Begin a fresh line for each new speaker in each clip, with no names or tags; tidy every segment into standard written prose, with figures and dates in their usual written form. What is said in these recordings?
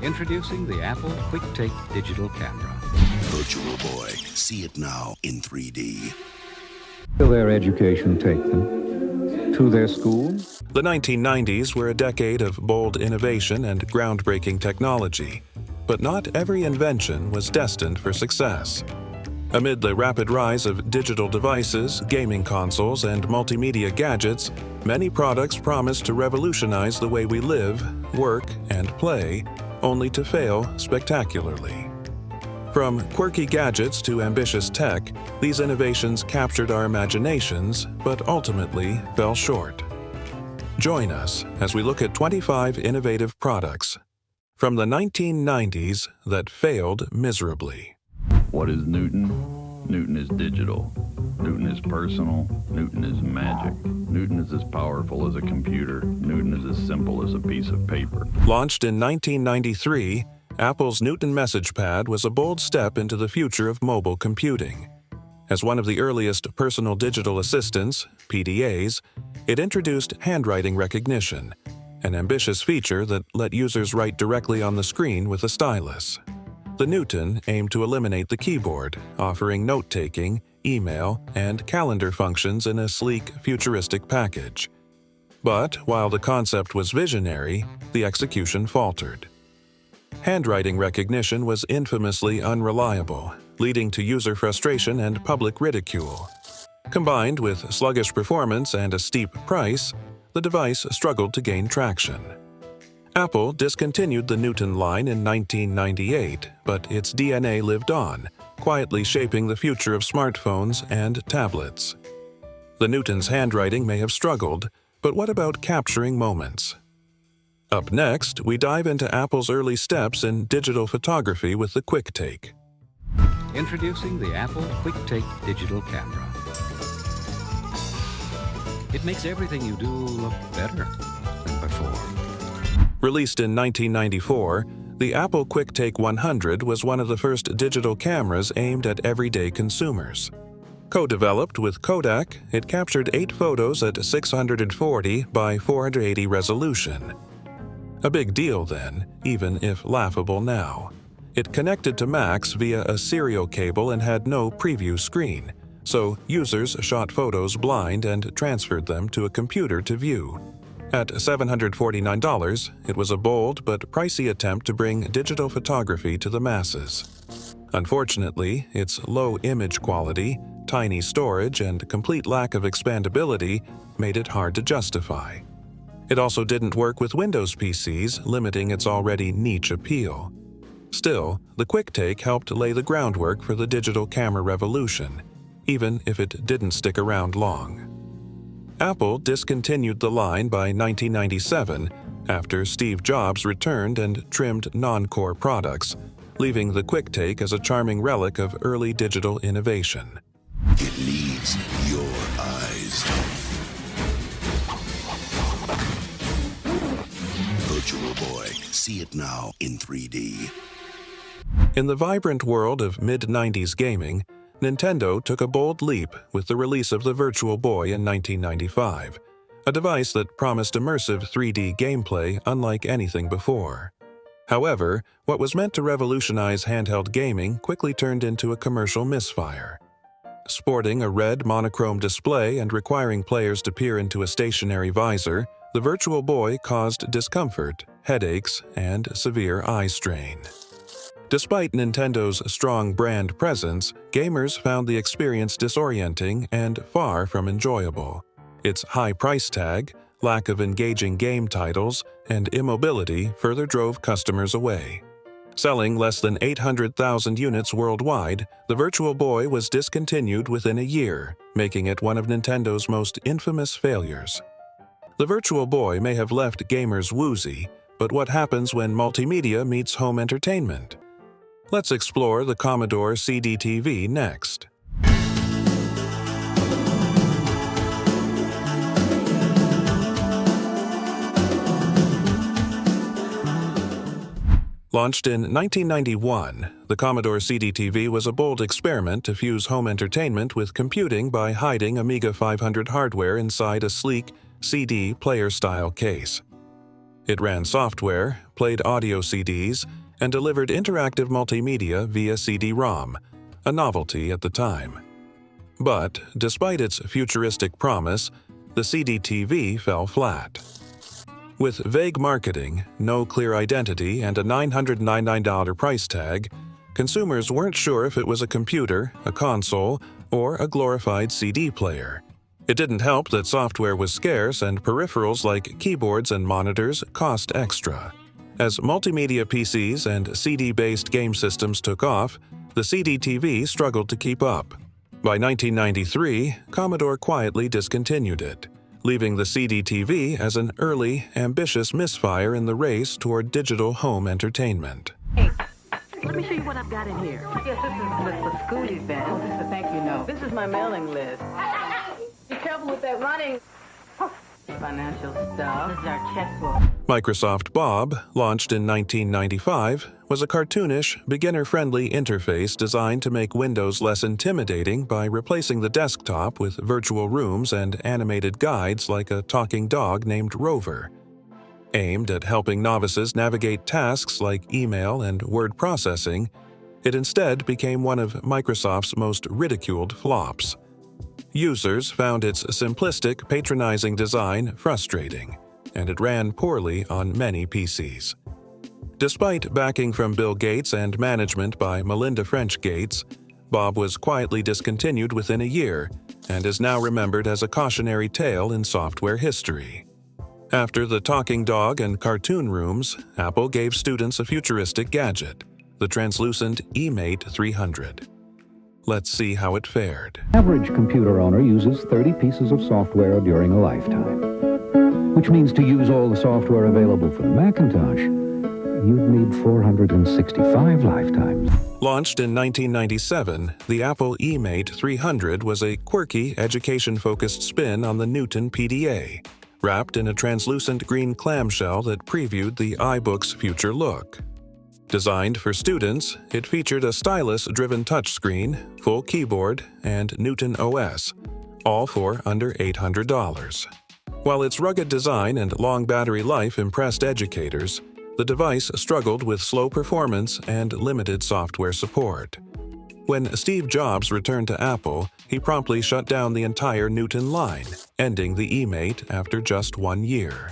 Introducing the Apple QuickTake digital camera.
Virtual Boy. See it now in 3D.
Will their education take them to their school?
The 1990s were a decade of bold innovation and groundbreaking technology, but not every invention was destined for success. Amid the rapid rise of digital devices, gaming consoles, and multimedia gadgets, many products promised to revolutionize the way we live, work, and play, only to fail spectacularly. From quirky gadgets to ambitious tech, these innovations captured our imaginations, but ultimately fell short. Join us as we look at 25 innovative products from the 1990s that failed miserably.
What is Newton? Newton is digital. Newton is personal. Newton is magic. Newton is as powerful as a computer. Newton is as simple as a piece of paper.
Launched in 1993, Apple's Newton Message Pad was a bold step into the future of mobile computing. As one of the earliest personal digital assistants, PDAs, it introduced handwriting recognition, an ambitious feature that let users write directly on the screen with a stylus. The Newton aimed to eliminate the keyboard, offering note-taking, email, and calendar functions in a sleek, futuristic package. But while the concept was visionary, the execution faltered. Handwriting recognition was infamously unreliable, leading to user frustration and public ridicule. Combined with sluggish performance and a steep price, the device struggled to gain traction. Apple discontinued the Newton line in 1998, but its DNA lived on, quietly shaping the future of smartphones and tablets. The Newton's handwriting may have struggled, but what about capturing moments? Up next, we dive into Apple's early steps in digital photography with the QuickTake.
Introducing the Apple QuickTake digital camera. It makes everything you do look better than before.
Released in 1994, the Apple QuickTake 100 was one of the first digital cameras aimed at everyday consumers. Co-developed with Kodak, it captured 8 photos at 640 by 480 resolution. A big deal then, even if laughable now. It connected to Macs via a serial cable and had no preview screen, so users shot photos blind and transferred them to a computer to view. At $749, it was a bold but pricey attempt to bring digital photography to the masses. Unfortunately, its low image quality, tiny storage, and complete lack of expandability made it hard to justify. It also didn't work with Windows PCs, limiting its already niche appeal. Still, the QuickTake helped lay the groundwork for the digital camera revolution, even if it didn't stick around long. Apple discontinued the line by 1997 after Steve Jobs returned and trimmed non-core products, leaving the QuickTake as a charming relic of early digital innovation.
It needs your eyes. Virtual Boy. See it now in 3D.
In the vibrant world of mid-90s gaming, Nintendo took a bold leap with the release of the Virtual Boy in 1995, a device that promised immersive 3D gameplay unlike anything before. However, what was meant to revolutionize handheld gaming quickly turned into a commercial misfire. Sporting a red monochrome display and requiring players to peer into a stationary visor, the Virtual Boy caused discomfort, headaches, and severe eye strain. Despite Nintendo's strong brand presence, gamers found the experience disorienting and far from enjoyable. Its high price tag, lack of engaging game titles, and immobility further drove customers away. Selling less than 800,000 units worldwide, the Virtual Boy was discontinued within a year, making it one of Nintendo's most infamous failures. The Virtual Boy may have left gamers woozy, but what happens when multimedia meets home entertainment? Let's explore the Commodore CD-TV next. Launched in 1991, the Commodore CD-TV was a bold experiment to fuse home entertainment with computing by hiding Amiga 500 hardware inside a sleek CD player-style case. It ran software, played audio CDs, and delivered interactive multimedia via CD-ROM, a novelty at the time. But, despite its futuristic promise, the CD-TV fell flat. With vague marketing, no clear identity, and a $999 price tag, consumers weren't sure if it was a computer, a console, or a glorified CD player. It didn't help that software was scarce and peripherals like keyboards and monitors cost extra. As multimedia PCs and CD-based game systems took off, the CD-TV struggled to keep up. By 1993, Commodore quietly discontinued it, leaving the CD-TV as an early, ambitious misfire in the race toward digital home entertainment.
Hey, let me show you what I've got in here. Yes, this is list for school events. Oh, this is a thank you note. This is my mailing list. Be careful with that running. Financial stuff. This is our checkbook.
Microsoft Bob, launched in 1995, was a cartoonish, beginner-friendly interface designed to make Windows less intimidating by replacing the desktop with virtual rooms and animated guides like a talking dog named Rover. Aimed at helping novices navigate tasks like email and word processing, it instead became one of Microsoft's most ridiculed flops. Users found its simplistic, patronizing design frustrating, and it ran poorly on many PCs. Despite backing from Bill Gates and management by Melinda French Gates, Bob was quietly discontinued within a year and is now remembered as a cautionary tale in software history. After the talking dog and cartoon rooms, Apple gave students a futuristic gadget, the translucent eMate 300. Let's see how it fared.
Average computer owner uses 30 pieces of software during a lifetime, which means to use all the software available for the Macintosh, you'd need 465 lifetimes.
Launched in 1997, the Apple eMate 300 was a quirky, education-focused spin on the Newton PDA, wrapped in a translucent green clamshell that previewed the iBook's future look. Designed for students, it featured a stylus-driven touchscreen, full keyboard, and Newton OS, all for under $800. While its rugged design and long battery life impressed educators, the device struggled with slow performance and limited software support. When Steve Jobs returned to Apple, he promptly shut down the entire Newton line, ending the eMate after just 1 year.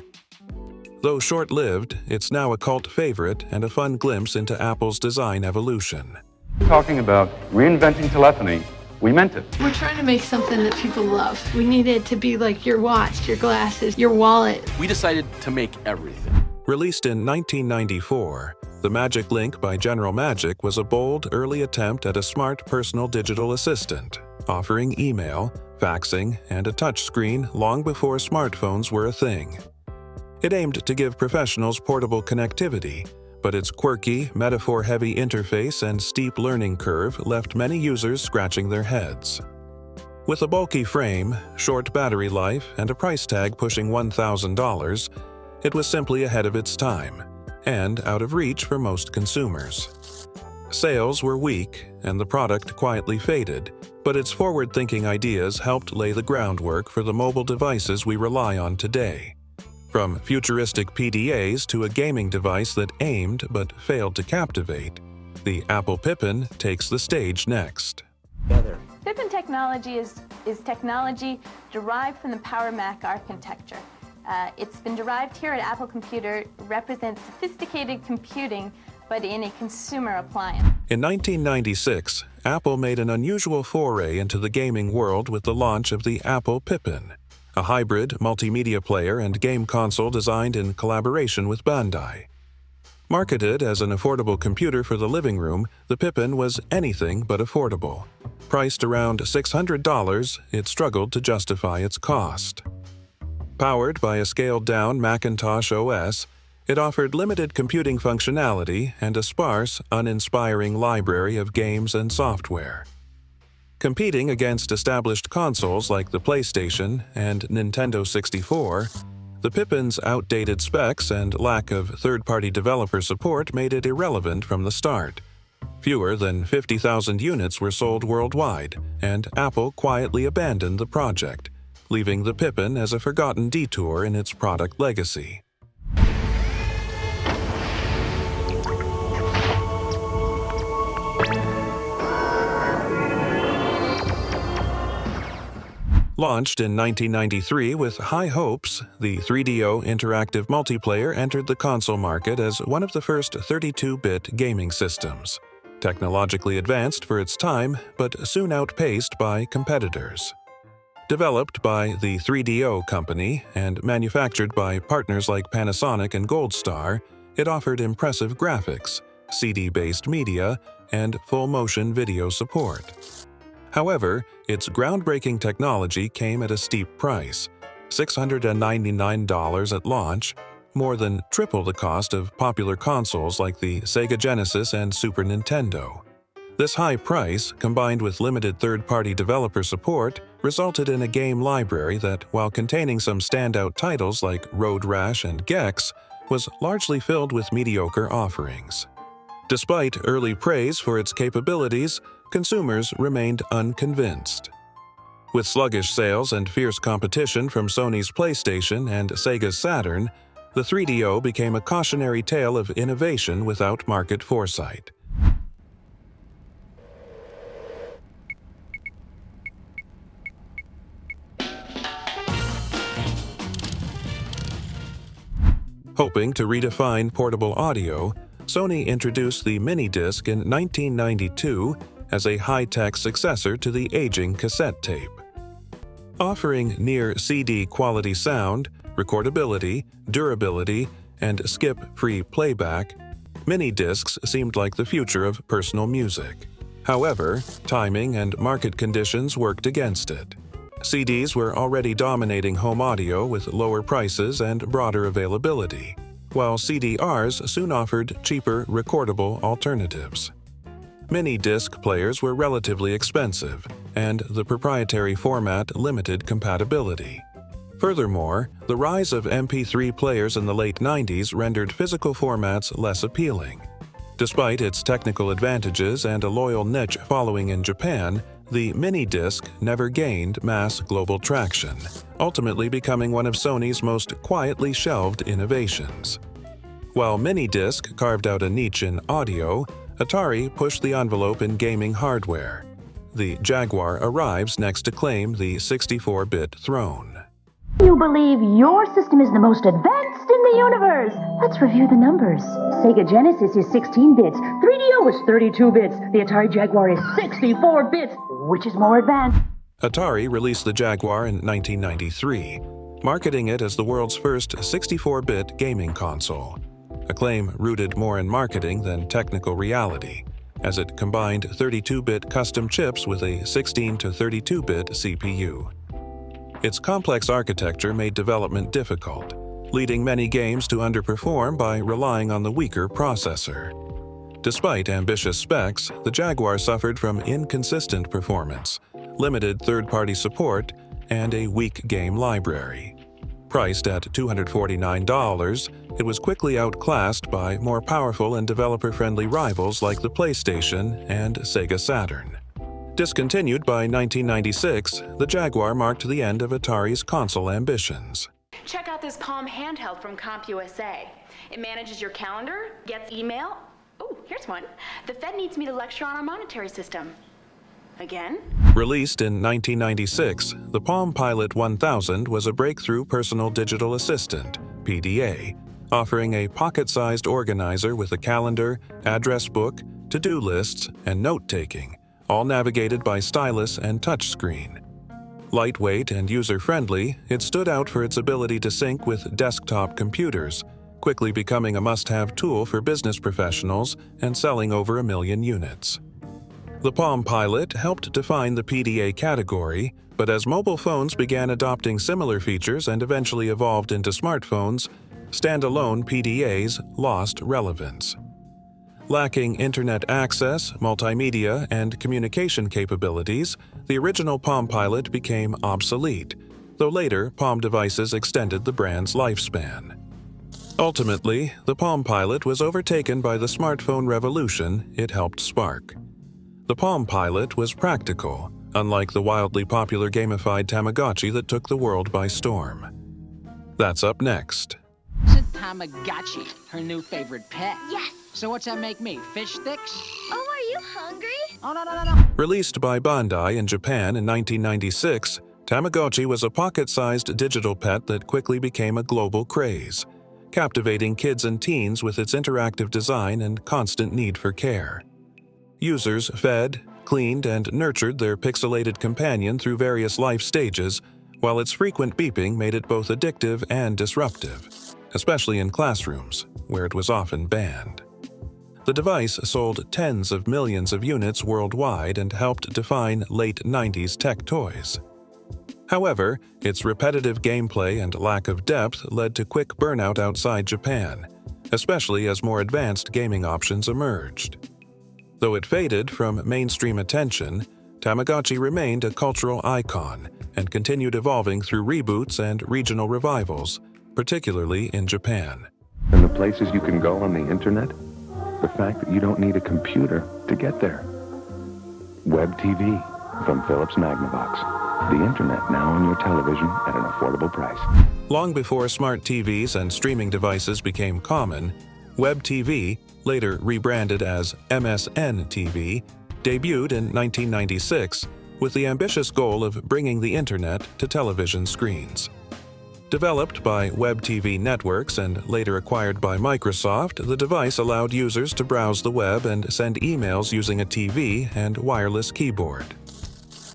Though short-lived, it's now a cult favorite and a fun glimpse into Apple's design evolution.
Talking about reinventing telephony, we meant it.
We're trying to make something that people love. We need it to be like your watch, your glasses, your wallet.
We decided to make everything.
Released in 1994, the Magic Link by General Magic was a bold, early attempt at a smart personal digital assistant, offering email, faxing, and a touchscreen long before smartphones were a thing. It aimed to give professionals portable connectivity, but its quirky, metaphor-heavy interface and steep learning curve left many users scratching their heads. With a bulky frame, short battery life, and a price tag pushing $1,000, it was simply ahead of its time, and out of reach for most consumers. Sales were weak, and the product quietly faded, but its forward-thinking ideas helped lay the groundwork for the mobile devices we rely on today. From futuristic PDAs to a gaming device that aimed but failed to captivate, the Apple Pippin takes the stage next.
Pippin technology is technology derived from the Power Mac architecture. It's been derived here at Apple Computer, represents sophisticated computing, but in a consumer appliance.
In 1996, Apple made an unusual foray into the gaming world with the launch of the Apple Pippin, a hybrid multimedia player and game console designed in collaboration with Bandai. Marketed as an affordable computer for the living room, the Pippin was anything but affordable. Priced around $600, it struggled to justify its cost. Powered by a scaled-down Macintosh OS, it offered limited computing functionality and a sparse, uninspiring library of games and software. Competing against established consoles like the PlayStation and Nintendo 64, the Pippin's outdated specs and lack of third-party developer support made it irrelevant from the start. Fewer than 50,000 units were sold worldwide, and Apple quietly abandoned the project, leaving the Pippin as a forgotten detour in its product legacy. Launched in 1993 with high hopes, the 3DO interactive multiplayer entered the console market as one of the first 32-bit gaming systems. Technologically advanced for its time, but soon outpaced by competitors. Developed by the 3DO company and manufactured by partners like Panasonic and Gold Star, it offered impressive graphics, CD-based media, and full-motion video support. However, its groundbreaking technology came at a steep price, $699 at launch, more than triple the cost of popular consoles like the Sega Genesis and Super Nintendo. This high price, combined with limited third-party developer support, resulted in a game library that, while containing some standout titles like Road Rash and Gex, was largely filled with mediocre offerings. Despite early praise for its capabilities, consumers remained unconvinced. With sluggish sales and fierce competition from Sony's PlayStation and Sega's Saturn, the 3DO became a cautionary tale of innovation without market foresight. Hoping to redefine portable audio, Sony introduced the mini-disc in 1992 as a high-tech successor to the aging cassette tape. Offering near CD-quality sound, recordability, durability, and skip-free playback, mini-discs seemed like the future of personal music. However, timing and market conditions worked against it. CDs were already dominating home audio with lower prices and broader availability, while CDRs soon offered cheaper, recordable alternatives. Mini-disc players were relatively expensive, and the proprietary format limited compatibility. Furthermore, the rise of MP3 players in the late 90s rendered physical formats less appealing. Despite its technical advantages and a loyal niche following in Japan, the mini-disc never gained mass global traction, ultimately becoming one of Sony's most quietly shelved innovations. While mini-disc carved out a niche in audio, Atari pushed the envelope in gaming hardware. The Jaguar arrives next to claim the 64-bit throne.
You believe your system is the most advanced in the universe. Let's review the numbers. Sega Genesis is 16 bits, 3DO is 32 bits, the Atari Jaguar is 64 bits. Which is more advanced?
Atari released the Jaguar in 1993, marketing it as the world's first 64-bit gaming console, a claim rooted more in marketing than technical reality, as it combined 32-bit custom chips with a 16 to 32-bit CPU. Its complex architecture made development difficult, leading many games to underperform by relying on the weaker processor. Despite ambitious specs, the Jaguar suffered from inconsistent performance, limited third-party support, and a weak game library. Priced at $249, it was quickly outclassed by more powerful and developer-friendly rivals like the PlayStation and Sega Saturn. Discontinued by 1996, the Jaguar marked the end of Atari's console ambitions.
Check out this Palm handheld from CompUSA. It manages your calendar, gets email. Oh, here's one. The Fed needs me to lecture on our monetary system. Again?
Released in 1996, the Palm Pilot 1000 was a breakthrough personal digital assistant, PDA, offering a pocket-sized organizer with a calendar, address book, to-do lists, and note-taking, all navigated by stylus and touchscreen. Lightweight and user-friendly, it stood out for its ability to sync with desktop computers, quickly becoming a must-have tool for business professionals and selling over 1 million units. The Palm Pilot helped define the PDA category, but as mobile phones began adopting similar features and eventually evolved into smartphones, standalone PDAs lost relevance. Lacking internet access, multimedia, and communication capabilities, the original Palm Pilot became obsolete, though later Palm devices extended the brand's lifespan. Ultimately, the Palm Pilot was overtaken by the smartphone revolution it helped spark. The Palm Pilot was practical, unlike the wildly popular gamified Tamagotchi that took the world by storm. That's up next.
It's a Tamagotchi, her new favorite pet.
Yes!
So what's that make me, fish sticks?
Oh, are you hungry?
Oh, no.
Released by Bandai in Japan in 1996, Tamagotchi was a pocket-sized digital pet that quickly became a global craze, captivating kids and teens with its interactive design and constant need for care. Users fed, cleaned, and nurtured their pixelated companion through various life stages, while its frequent beeping made it both addictive and disruptive, especially in classrooms, where it was often banned. The device sold tens of millions of units worldwide and helped define late 90s tech toys. However, its repetitive gameplay and lack of depth led to quick burnout outside Japan, especially as more advanced gaming options emerged. Though it faded from mainstream attention, Tamagotchi remained a cultural icon and continued evolving through reboots and regional revivals, particularly in Japan.
And the places you can go on the internet, the fact that you don't need a computer to get there. Web TV from Philips Magnavox. The internet now on your television at an affordable price.
Long before smart TVs and streaming devices became common, Web TV, later rebranded as MSN TV, debuted in 1996 with the ambitious goal of bringing the internet to television screens. Developed by Web TV Networks and later acquired by Microsoft, the device allowed users to browse the web and send emails using a TV and wireless keyboard.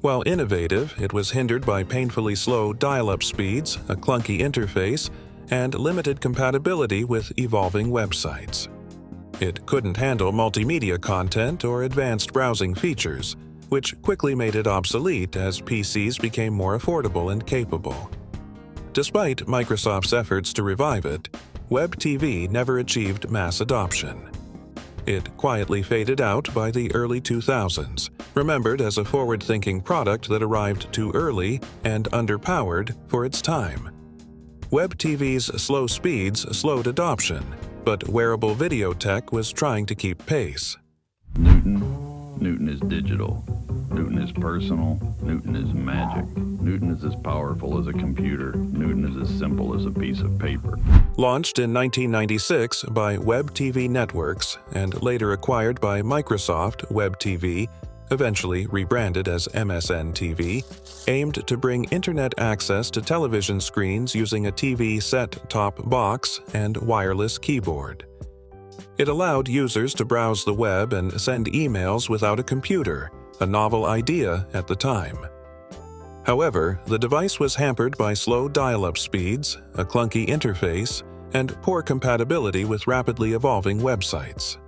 While innovative, it was hindered by painfully slow dial-up speeds, a clunky interface, and limited compatibility with evolving websites. It couldn't handle multimedia content or advanced browsing features, which quickly made it obsolete as PCs became more affordable and capable. Despite Microsoft's efforts to revive it, Web TV never achieved mass adoption. It quietly faded out by the early 2000s, remembered as a forward-thinking product that arrived too early and underpowered for its time. Web TV's slow speeds slowed adoption, but wearable video tech was trying to keep pace.
Newton is digital. Newton is personal. Newton is magic. Newton is as powerful as a computer. Newton is as simple as a piece of paper.
Launched in 1996 by Web TV Networks and later acquired by Microsoft Web TV, eventually rebranded as MSN TV, aimed to bring internet access to television screens using a TV set-top box and wireless keyboard. It allowed users to browse the web and send emails without a computer, a novel idea at the time. However, the device was hampered by slow dial-up speeds, a clunky interface, and poor compatibility with rapidly evolving websites.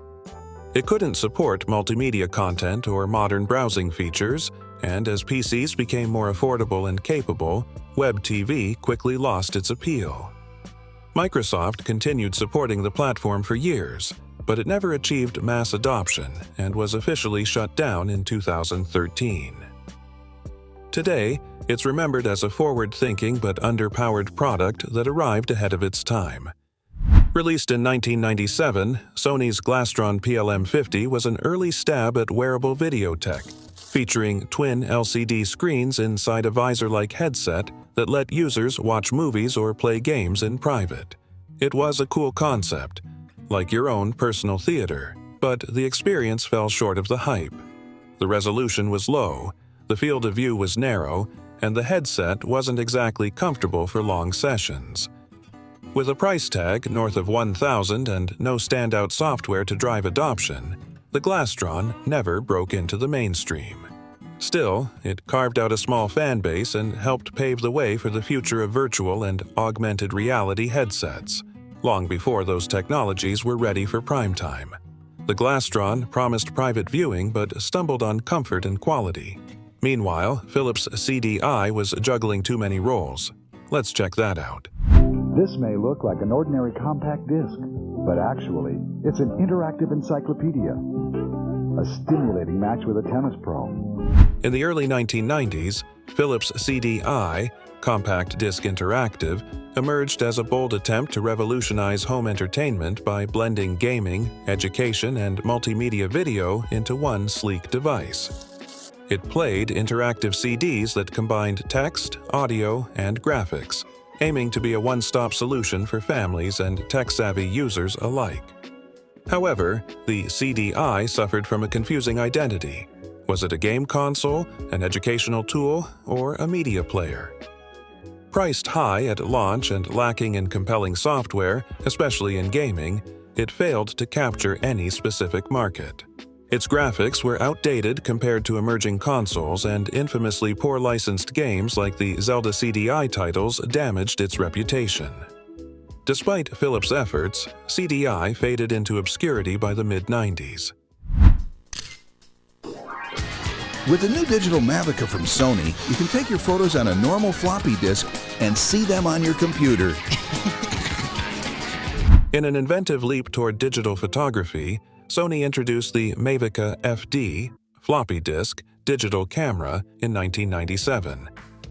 It couldn't support multimedia content or modern browsing features, and as PCs became more affordable and capable, Web TV quickly lost its appeal. Microsoft continued supporting the platform for years, but it never achieved mass adoption and was officially shut down in 2013. Today, it's remembered as a forward-thinking but underpowered product that arrived ahead of its time. Released in 1997, Sony's Glastron PLM50 was an early stab at wearable video tech, featuring twin LCD screens inside a visor-like headset that let users watch movies or play games in private. It was a cool concept, like your own personal theater, but the experience fell short of the hype. The resolution was low, the field of view was narrow, and the headset wasn't exactly comfortable for long sessions. With a price tag north of $1,000 and no standout software to drive adoption, the Glastron never broke into the mainstream. Still, it carved out a small fan base and helped pave the way for the future of virtual and augmented reality headsets, long before those technologies were ready for prime time. The Glastron promised private viewing but stumbled on comfort and quality. Meanwhile, Philips CDI was juggling too many roles. Let's check that out.
This may look like an ordinary compact disc, but actually, it's an interactive encyclopedia. A stimulating match with a tennis pro.
In the early 1990s, Philips CDI, Compact Disc Interactive, emerged as a bold attempt to revolutionize home entertainment by blending gaming, education, and multimedia video into one sleek device. It played interactive CDs that combined text, audio, and graphics, aiming to be a one-stop solution for families and tech-savvy users alike. However, the CDI suffered from a confusing identity. Was it a game console, an educational tool, or a media player? Priced high at launch and lacking in compelling software, especially in gaming, it failed to capture any specific market. Its graphics were outdated compared to emerging consoles, and infamously poor licensed games like the Zelda CDI titles damaged its reputation. Despite Philips' efforts, CDI faded into obscurity by the mid-90s.
With the new digital Mavica from Sony, you can take your photos on a normal floppy disk and see them on your computer.
In an inventive leap toward digital photography, Sony introduced the Mavica FD, floppy disk, digital camera in 1997,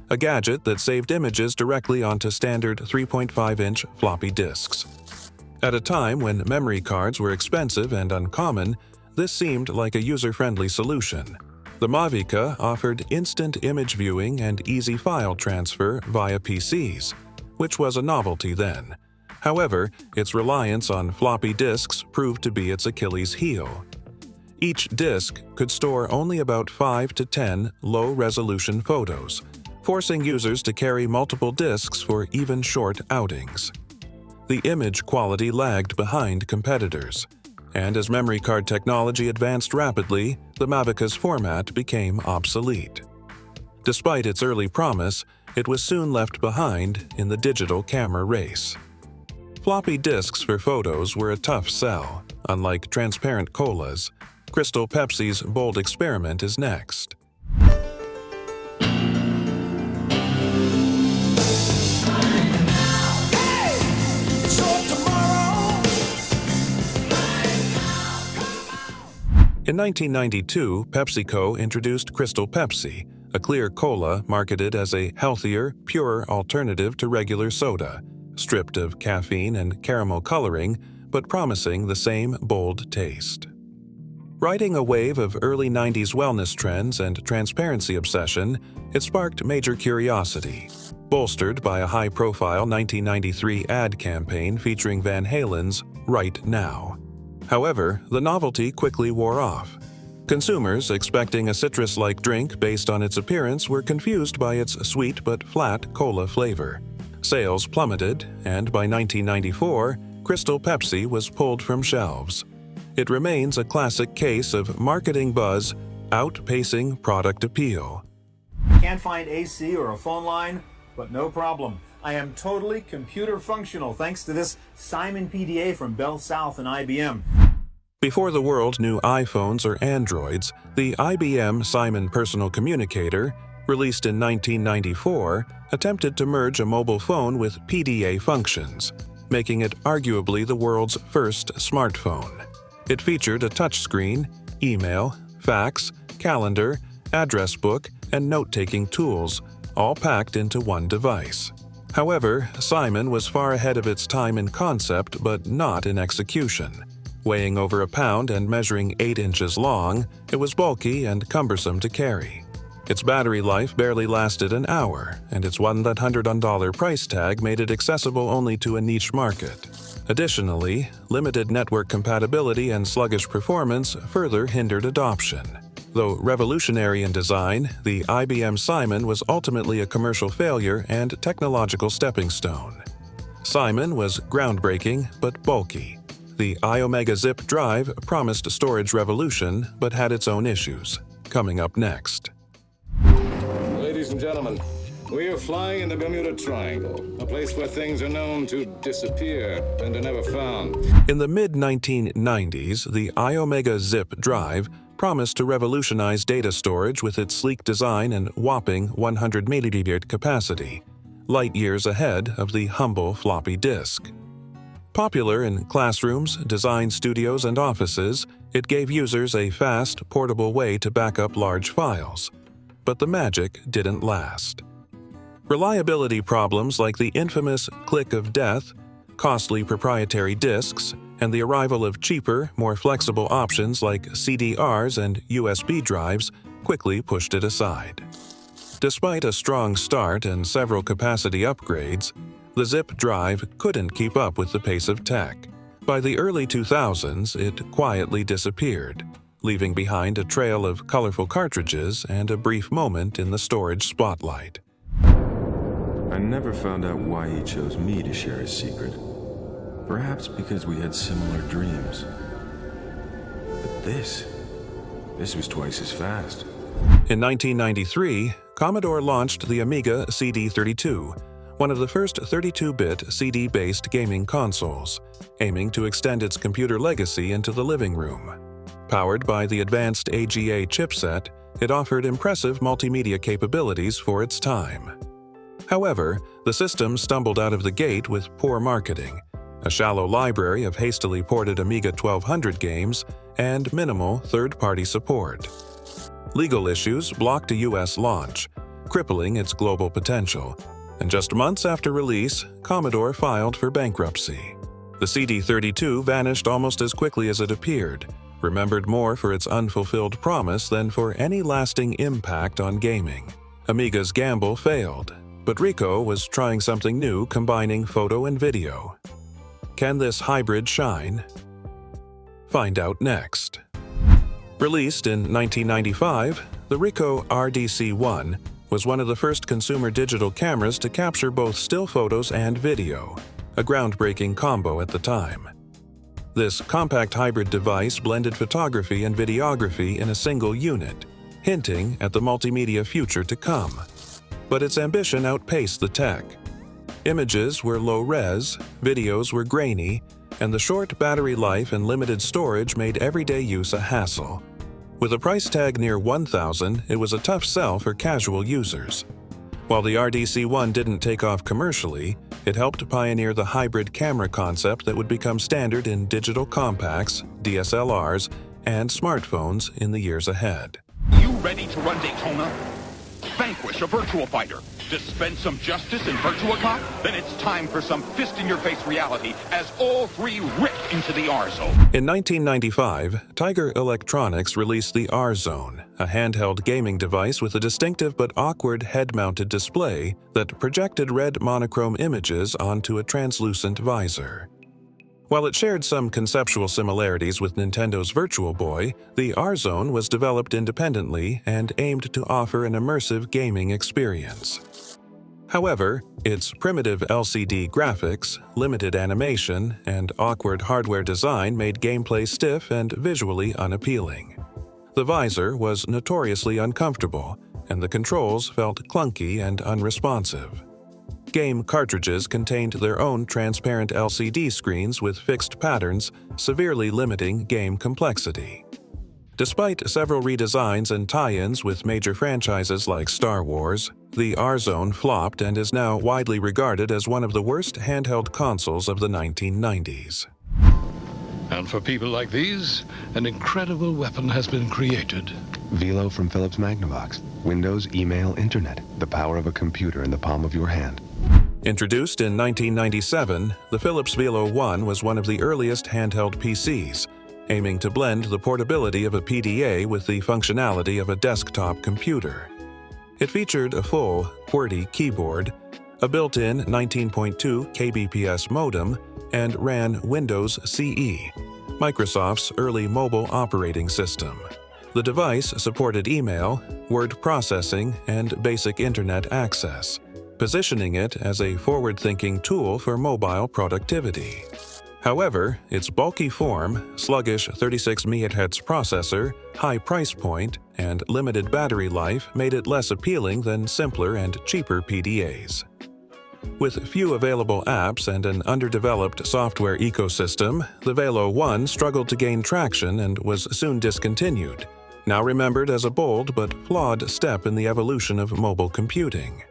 a gadget that saved images directly onto standard 3.5-inch floppy disks. At a time when memory cards were expensive and uncommon, this seemed like a user-friendly solution. The Mavica offered instant image viewing and easy file transfer via PCs, which was a novelty then. However, its reliance on floppy disks proved to be its Achilles heel. Each disk could store only about 5 to 10 low-resolution photos, forcing users to carry multiple disks for even short outings. The image quality lagged behind competitors, and as memory card technology advanced rapidly, the Mavica's format became obsolete. Despite its early promise, it was soon left behind in the digital camera race. Floppy disks for photos were a tough sell. Unlike transparent colas, Crystal Pepsi's bold experiment is next. In 1992, PepsiCo introduced Crystal Pepsi, a clear cola marketed as a healthier, purer alternative to regular soda, stripped of caffeine and caramel coloring, but promising the same bold taste. Riding a wave of early 90s wellness trends and transparency obsession, it sparked major curiosity, bolstered by a high-profile 1993 ad campaign featuring Van Halen's Right Now. However, the novelty quickly wore off. Consumers expecting a citrus-like drink based on its appearance were confused by its sweet but flat cola flavor. Sales plummeted, and by 1994, Crystal Pepsi was pulled from shelves. It remains a classic case of marketing buzz outpacing product appeal.
Can't find AC or a phone line, but no problem. I am totally computer functional thanks to this Simon PDA from Bell South and IBM.
Before the world knew iPhones or Androids, the IBM Simon Personal Communicator, released in 1994, attempted to merge a mobile phone with PDA functions, making it arguably the world's first smartphone. It featured a touchscreen, email, fax, calendar, address book, and note-taking tools, all packed into one device. However, Simon was far ahead of its time in concept but not in execution. Weighing over a pound and measuring 8 inches long, it was bulky and cumbersome to carry. Its battery life barely lasted an hour, and its $100 price tag made it accessible only to a niche market. Additionally, limited network compatibility and sluggish performance further hindered adoption. Though revolutionary in design, the IBM Simon was ultimately a commercial failure and technological stepping stone. Simon was groundbreaking but bulky. The iOmega Zip drive promised a storage revolution but had its own issues. Coming up next.
Ladies and gentlemen, we are flying in the Bermuda Triangle, a place where things are known to disappear and are never found.
In the mid-1990s, the iOmega Zip drive promised to revolutionize data storage with its sleek design and whopping 100 MB capacity, light years ahead of the humble floppy disk. Popular in classrooms, design studios, and offices, it gave users a fast, portable way to back up large files. But the magic didn't last. Reliability problems like the infamous click of death, costly proprietary disks, and the arrival of cheaper, more flexible options like CDRs and USB drives quickly pushed it aside. Despite a strong start and several capacity upgrades, the Zip drive couldn't keep up with the pace of tech. By the early 2000s, it quietly disappeared. leaving behind a trail of colorful cartridges and a brief moment in the storage spotlight.
I never found out why he chose me to share his secret. Perhaps because we had similar dreams. But this was twice as fast.
In 1993, Commodore launched the Amiga CD32, one of the first 32-bit CD-based gaming consoles, aiming to extend its computer legacy into the living room. Powered by the advanced AGA chipset, it offered impressive multimedia capabilities for its time. However, the system stumbled out of the gate with poor marketing, a shallow library of hastily ported Amiga 1200 games, and minimal third-party support. Legal issues blocked a U.S. launch, crippling its global potential, and just months after release, Commodore filed for bankruptcy. The CD32 vanished almost as quickly as it appeared, remembered more for its unfulfilled promise than for any lasting impact on gaming. Amiga's gamble failed, but Rico was trying something new, combining photo and video. Can this hybrid shine? Find out next. Released in 1995, the Ricoh RDC-1 was one of the first consumer digital cameras to capture both still photos and video, a groundbreaking combo at the time. This compact hybrid device blended photography and videography in a single unit, hinting at the multimedia future to come. But its ambition outpaced the tech. Images were low-res, videos were grainy, and the short battery life and limited storage made everyday use a hassle. With a price tag near $1,000, it was a tough sell for casual users. While the RDC-1 didn't take off commercially, it helped pioneer the hybrid camera concept that would become standard in digital compacts, DSLRs, and smartphones in the years ahead.
You ready to run Daytona? Vanquish a virtual fighter? Dispense some justice in Virtua Cop? Then it's time for some fist-in-your-face reality as all three rip into the R-Zone.
In 1995, Tiger Electronics released the R-Zone, a handheld gaming device with a distinctive but awkward head-mounted display that projected red monochrome images onto a translucent visor. While it shared some conceptual similarities with Nintendo's Virtual Boy, the R-Zone was developed independently and aimed to offer an immersive gaming experience. However, its primitive LCD graphics, limited animation, and awkward hardware design made gameplay stiff and visually unappealing. The visor was notoriously uncomfortable, and the controls felt clunky and unresponsive. Game cartridges contained their own transparent LCD screens with fixed patterns, severely limiting game complexity. Despite several redesigns and tie-ins with major franchises like Star Wars, the R-Zone flopped and is now widely regarded as one of the worst handheld consoles of the 1990s.
And for people like these, an incredible weapon has been created.
Velo from Philips Magnavox. Windows, email, internet. The power of a computer in the palm of your hand.
Introduced in 1997, the Philips Velo 1 was one of the earliest handheld PCs, aiming to blend the portability of a PDA with the functionality of a desktop computer. It featured a full, QWERTY keyboard, a built-in 19.2 kbps modem, and ran Windows CE, Microsoft's early mobile operating system. The device supported email, word processing, and basic internet access, positioning it as a forward-thinking tool for mobile productivity. However, its bulky form, sluggish 36 MHz processor, high price point, and limited battery life made it less appealing than simpler and cheaper PDAs. With few available apps and an underdeveloped software ecosystem, the Velo 1 struggled to gain traction and was soon discontinued, now remembered as a bold but flawed step in the evolution of mobile computing.